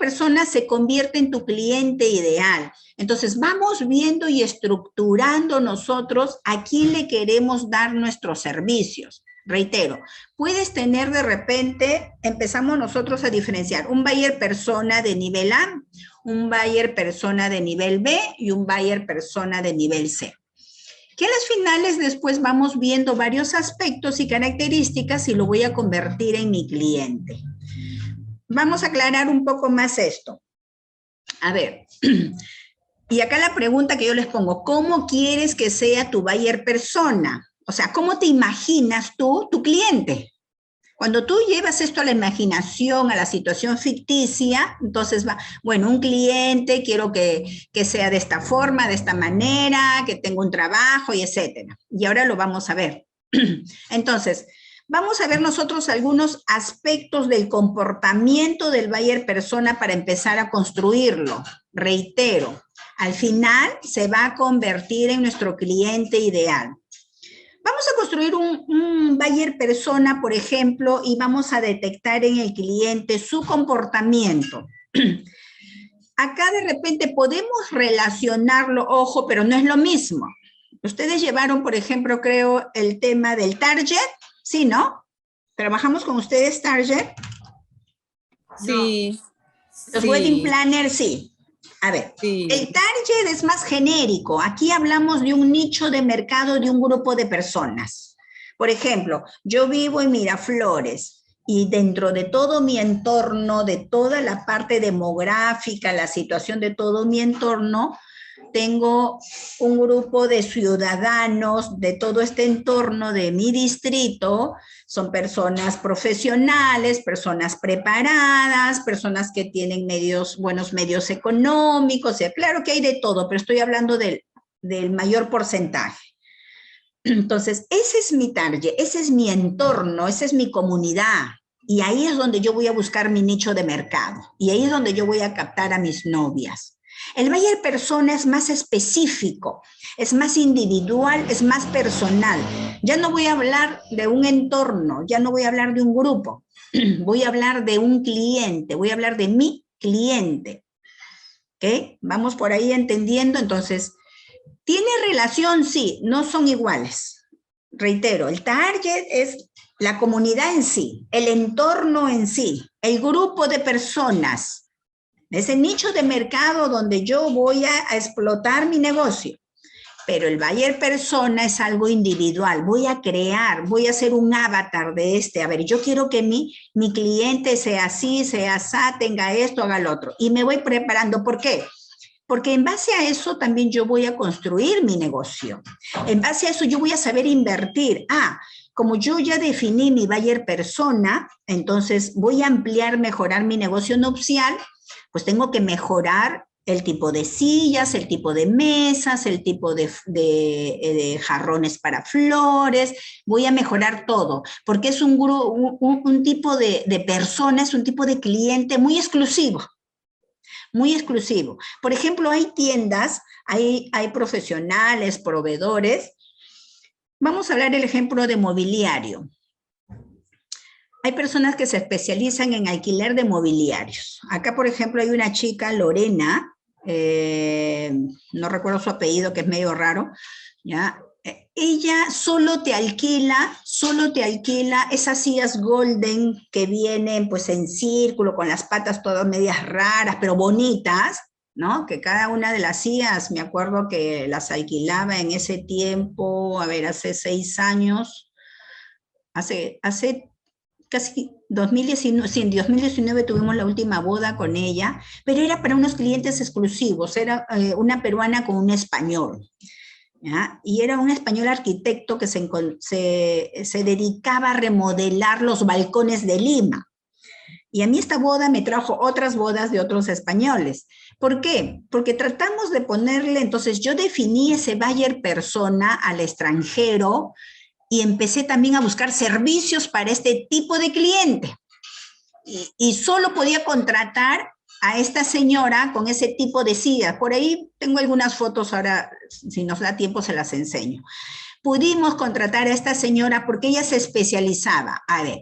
persona se convierte en tu cliente ideal. Entonces, vamos viendo y estructurando nosotros a quién le queremos dar nuestros servicios. Reitero, puedes tener de repente, empezamos nosotros a diferenciar un buyer persona de nivel A, un buyer persona de nivel B y un buyer persona de nivel C. Que a las finales después vamos viendo varios aspectos y características y lo voy a convertir en mi cliente. Vamos a aclarar un poco más esto. A ver, y acá la pregunta que yo les pongo, ¿cómo quieres que sea tu buyer persona? O sea, ¿cómo te imaginas tú tu cliente? Cuando tú llevas esto a la imaginación, a la situación ficticia, entonces va, bueno, un cliente, quiero que sea de esta forma, de esta manera, que tenga un trabajo y etcétera. Y ahora lo vamos a ver. Entonces, vamos a ver nosotros algunos aspectos del comportamiento del buyer persona para empezar a construirlo. Reitero, al final se va a convertir en nuestro cliente ideal. Vamos a construir un buyer persona, por ejemplo, y vamos a detectar en el cliente su comportamiento. Acá de repente podemos relacionarlo, ojo, pero no es lo mismo. Ustedes llevaron, por ejemplo, creo, el tema del target, ¿sí, no? ¿Trabajamos con ustedes target? Sí. Los Sí. wedding planners, sí. A ver, sí. El target es más genérico. Aquí hablamos de un nicho de mercado, de un grupo de personas. Por ejemplo, yo vivo en Miraflores y dentro de todo mi entorno, de toda la parte demográfica, la situación de todo mi entorno, tengo un grupo de ciudadanos de todo este entorno de mi distrito, son personas profesionales, personas preparadas, personas que tienen buenos medios económicos, o sea, claro que hay de todo, pero estoy hablando del mayor porcentaje. Entonces, ese es mi target, ese es mi entorno, esa es mi comunidad, y ahí es donde yo voy a buscar mi nicho de mercado, y ahí es donde yo voy a captar a mis novias. El buyer persona es más específico, es más individual, es más personal. Ya no voy a hablar de un entorno, ya no voy a hablar de un grupo, voy a hablar de un cliente, voy a hablar de mi cliente. ¿Ok? Vamos por ahí entendiendo. Entonces, ¿tiene relación? Sí, no son iguales. Reitero, el target es la comunidad en sí, el entorno en sí, el grupo de personas, ese nicho de mercado donde yo voy a explotar mi negocio. Pero el buyer persona es algo individual, voy a crear, voy a hacer un avatar de este, a ver, yo quiero que mi cliente sea así, sea así, tenga esto, haga lo otro, y me voy preparando. ¿Por qué? Porque en base a eso también yo voy a construir mi negocio. En base a eso yo voy a saber invertir. Como yo ya definí mi buyer persona, entonces voy a ampliar, mejorar mi negocio nupcial, pues tengo que mejorar el tipo de sillas, el tipo de mesas, el tipo de jarrones para flores, voy a mejorar todo, porque es un tipo de persona, es un tipo de cliente muy exclusivo. Muy exclusivo. Por ejemplo, hay tiendas, hay profesionales, proveedores. Vamos a hablar del ejemplo de mobiliario. Hay personas que se especializan en alquiler de mobiliarios. Acá, por ejemplo, hay una chica, Lorena, no recuerdo su apellido, que es medio raro, ¿ya? Ella solo te alquila esas sillas golden que vienen pues en círculo, con las patas todas medias raras, pero bonitas, ¿no? Que cada una de las sillas, me acuerdo que las alquilaba en ese tiempo, a ver, hace 6 años, hace casi 2019, sí, en 2019 tuvimos la última boda con ella, pero era para unos clientes exclusivos, era una peruana con un español, ¿ya? Y era un español arquitecto que se dedicaba a remodelar los balcones de Lima. Y a mí esta boda me trajo otras bodas de otros españoles. ¿Por qué? Porque tratamos de ponerle, entonces yo definí ese buyer persona al extranjero, y empecé también a buscar servicios para este tipo de cliente. Y solo podía contratar a esta señora con ese tipo de sillas. Por ahí tengo algunas fotos, ahora si nos da tiempo se las enseño. Pudimos contratar a esta señora porque ella se especializaba. A ver,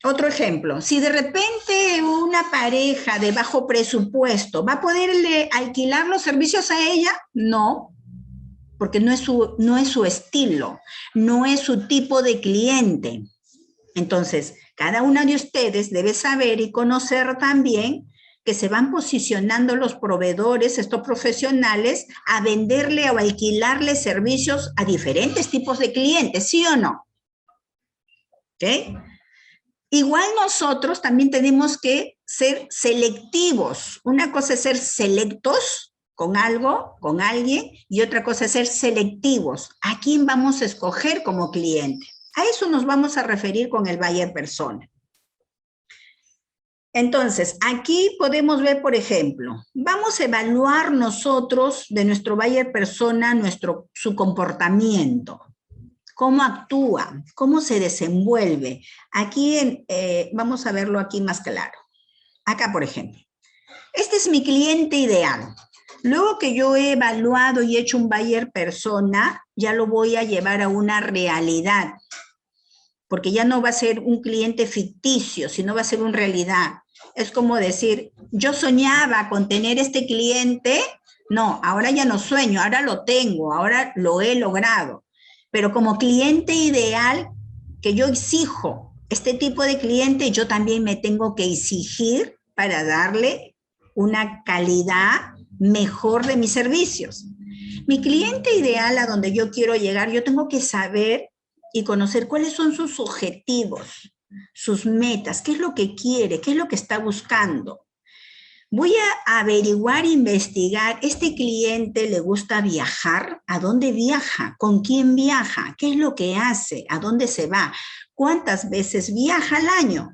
Otro ejemplo, si de repente una pareja de bajo presupuesto, ¿va a poderle alquilar los servicios a ella? No, porque no es su estilo, no es su tipo de cliente. Entonces, cada uno de ustedes debe saber y conocer también que se van posicionando los proveedores, estos profesionales, a venderle o alquilarle servicios a diferentes tipos de clientes, ¿sí o no? ¿Ok? Igual nosotros también tenemos que ser selectivos. Una cosa es ser selectos con algo, con alguien, y otra cosa es ser selectivos. ¿A quién vamos a escoger como cliente? A eso nos vamos a referir con el buyer persona. Entonces, aquí podemos ver, por ejemplo, vamos a evaluar nosotros de nuestro buyer persona su comportamiento. Cómo actúa, cómo se desenvuelve. Aquí vamos a verlo aquí más claro. Acá, por ejemplo, este es mi cliente ideal. Luego que yo he evaluado y hecho un buyer persona, ya lo voy a llevar a una realidad, porque ya no va a ser un cliente ficticio, sino va a ser una realidad. Es como decir, yo soñaba con tener este cliente, no, ahora ya no sueño, ahora lo tengo, ahora lo he logrado. Pero como cliente ideal que yo exijo, este tipo de cliente yo también me tengo que exigir para darle una calidad mejor de mis servicios. Mi cliente ideal a donde yo quiero llegar, yo tengo que saber y conocer cuáles son sus objetivos, sus metas, qué es lo que quiere, qué es lo que está buscando. Voy a averiguar, investigar, ¿este cliente le gusta viajar? ¿A dónde viaja? ¿Con quién viaja? ¿Qué es lo que hace? ¿A dónde se va? ¿Cuántas veces viaja al año?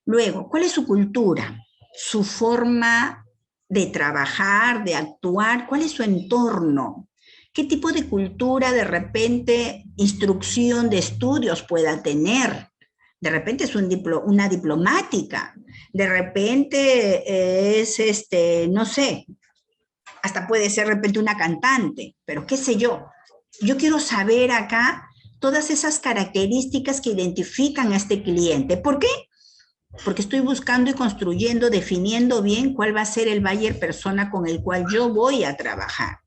Luego, ¿cuál es su cultura? Su forma de trabajar, de actuar, ¿cuál es su entorno? ¿Qué tipo de cultura, de repente, instrucción de estudios pueda tener? De repente es una diplomática, de repente es, no sé, hasta puede ser de repente una cantante, pero qué sé yo. Yo quiero saber acá todas esas características que identifican a este cliente. ¿Por qué? Porque estoy buscando y construyendo, definiendo bien cuál va a ser el buyer persona con el cual yo voy a trabajar.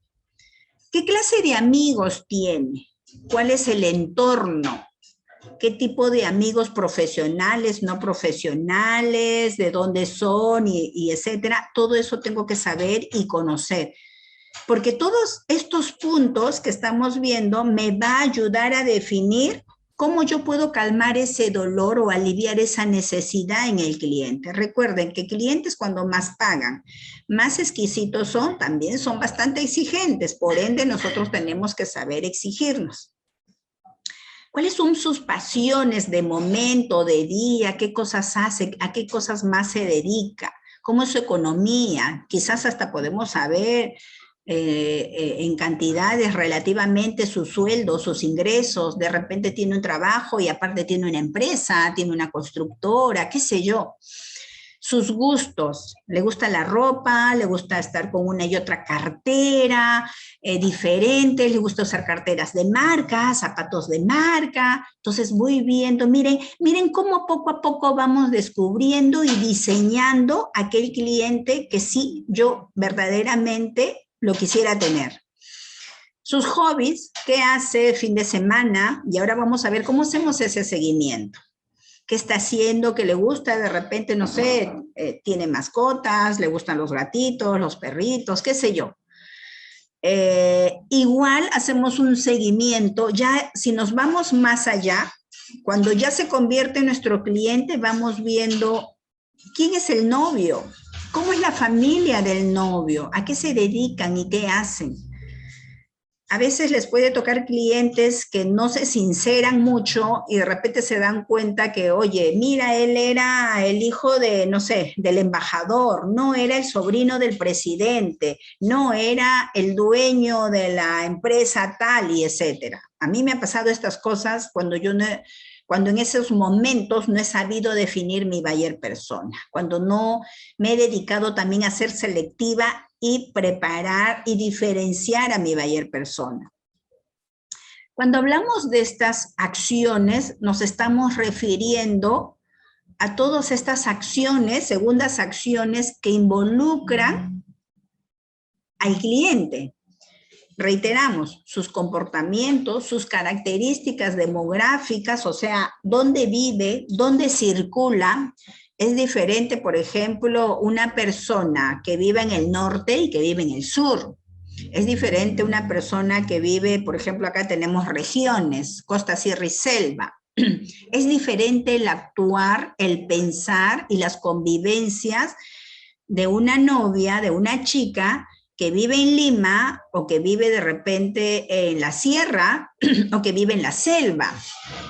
¿Qué clase de amigos tiene? ¿Cuál es el entorno? ¿Qué tipo de amigos profesionales, no profesionales, de dónde son y etcétera? Todo eso tengo que saber y conocer. Porque todos estos puntos que estamos viendo me va a ayudar a definir cómo yo puedo calmar ese dolor o aliviar esa necesidad en el cliente. Recuerden que clientes cuando más pagan, más exquisitos son, también son bastante exigentes. Por ende, nosotros tenemos que saber exigirnos. ¿Cuáles son sus pasiones de momento, de día? ¿Qué cosas hace? ¿A qué cosas más se dedica? ¿Cómo es su economía? Quizás hasta podemos saber en cantidades relativamente sus sueldos, sus ingresos. De repente tiene un trabajo y aparte tiene una empresa, tiene una constructora, qué sé yo. Sus gustos, le gusta la ropa, le gusta estar con una y otra cartera diferente, le gusta usar carteras de marca, zapatos de marca. Entonces voy viendo, miren cómo poco a poco vamos descubriendo y diseñando aquel cliente que sí yo verdaderamente lo quisiera tener. Sus hobbies, qué hace fin de semana, y ahora vamos a ver cómo hacemos ese seguimiento. ¿Qué está haciendo? ¿Qué le gusta? De repente, no sé, tiene mascotas, le gustan los gatitos, los perritos, qué sé yo. Igual hacemos un seguimiento, ya si nos vamos más allá, cuando ya se convierte en nuestro cliente, vamos viendo quién es el novio, cómo es la familia del novio, a qué se dedican y qué hacen. A veces les puede tocar clientes que no se sinceran mucho y de repente se dan cuenta que, oye, mira, él era el hijo de, no sé, del embajador, no era el sobrino del presidente, no era el dueño de la empresa tal y etcétera. A mí me ha pasado estas cosas cuando en esos momentos no he sabido definir mi buyer persona, cuando no me he dedicado también a ser selectiva y preparar y diferenciar a mi buyer persona. Cuando hablamos de estas acciones, nos estamos refiriendo a todas estas acciones, segundas acciones que involucran al cliente. Reiteramos, sus comportamientos, sus características demográficas, o sea, dónde vive, dónde circula. Es diferente, por ejemplo, una persona que vive en el norte y que vive en el sur. Es diferente una persona que vive, por ejemplo, acá tenemos regiones, costa, sierra y selva. Es diferente el actuar, el pensar y las convivencias de una novia, de una chica que vive en Lima o que vive de repente en la sierra o que vive en la selva.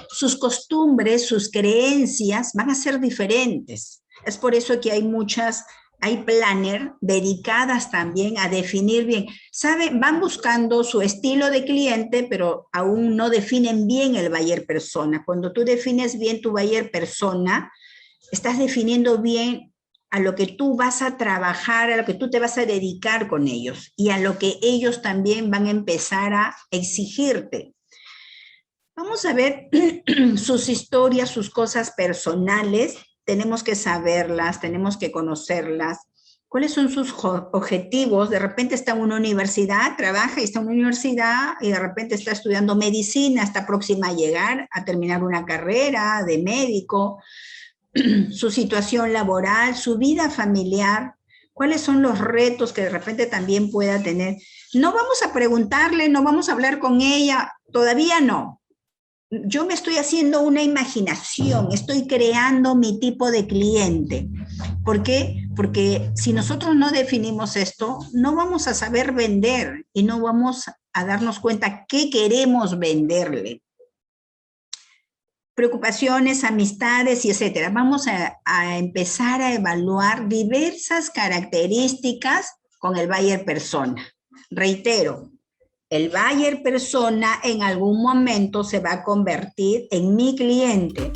Sus costumbres, sus creencias van a ser diferentes. Es por eso que hay planner dedicadas también a definir bien. ¿Saben? Van buscando su estilo de cliente, pero aún no definen bien el buyer persona. Cuando tú defines bien tu buyer persona, estás definiendo bien a lo que tú vas a trabajar, a lo que tú te vas a dedicar con ellos y a lo que ellos también van a empezar a exigirte. Vamos a ver sus historias, sus cosas personales. Tenemos que saberlas, tenemos que conocerlas. ¿Cuáles son sus objetivos? De repente está en una universidad, trabaja y está en una universidad y de repente está estudiando medicina, está próxima a llegar a terminar una carrera de médico. Su situación laboral, su vida familiar, cuáles son los retos que de repente también pueda tener. No vamos a preguntarle, no vamos a hablar con ella, todavía no. Yo me estoy haciendo una imaginación, estoy creando mi tipo de cliente. ¿Por qué? Porque si nosotros no definimos esto, no vamos a saber vender y no vamos a darnos cuenta qué queremos venderle. Preocupaciones, amistades y etcétera. Vamos a empezar a evaluar diversas características con el buyer persona. Reitero, el buyer persona en algún momento se va a convertir en mi cliente.